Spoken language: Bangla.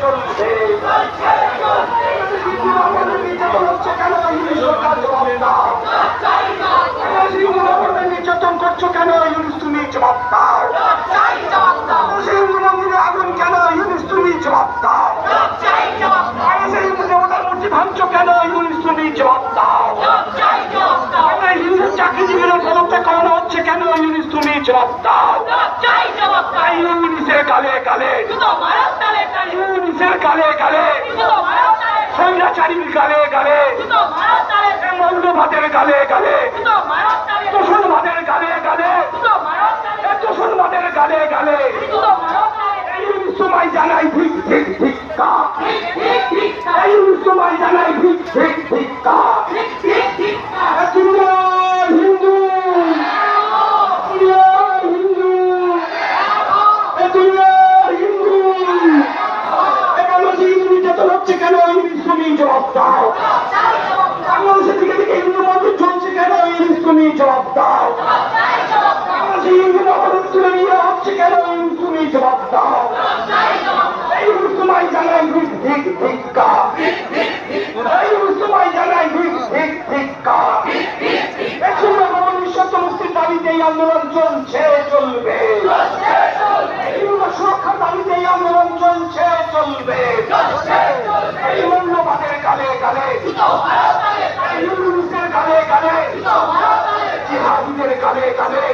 চলবে নির্যাতন হচ্ছে কেন ইউনিস সরকার জবাব দাও নির্যাতন করছো কেন ইউনিস তুমি জবাব দাও আগুন কেন ইউনিস তুমি জবাব দাও মূর্তি ভাঙছো কেন ইউনিস তুমি জবাব দাও চাকরিজীবীরা পদত্যাগ করানো হচ্ছে কেন ইউনিস তুমি জবাব দাও ইউনিসের গালে গালে ইউনিসের গালে গালে স্বৈরাচারীর গালে গালে মৌলবাদের গালে গালে দোষণবাদের গালে গালে দোষণবাদের গালে গালে সময় জানাই ঠিক ঠিক ঠিকা এই সময় জানাই ঠিক ঠিক ঠিকা হিন্দু হিন্দু হিন্দু নির্যাতন হচ্ছে কেন ইংলিশ তুমি জবাব দাও বাংলাদেশের দিকে দিকে হিন্দু মন্দির চলছে কেন ইংলিশ তুমি জবাব দাও হিন্দু মন্দির তুলে নিয়ে হচ্ছে কেন ইংলিশ তুমি জবাব দাও এই সময় জানাই ঠিক ঠিক ঠিকা এই সময় জানাই ঠিক ঠিক ঠিকা মুক্তির দাবিতে এই আন্দোলন চলছে চলবে সুরক্ষার দাবিতে এই আন্দোলন চলছে চলবে এই মূল্যবাদের গালে গালে ইউনিসের গালে গালে জিহাদিদের গালে গালে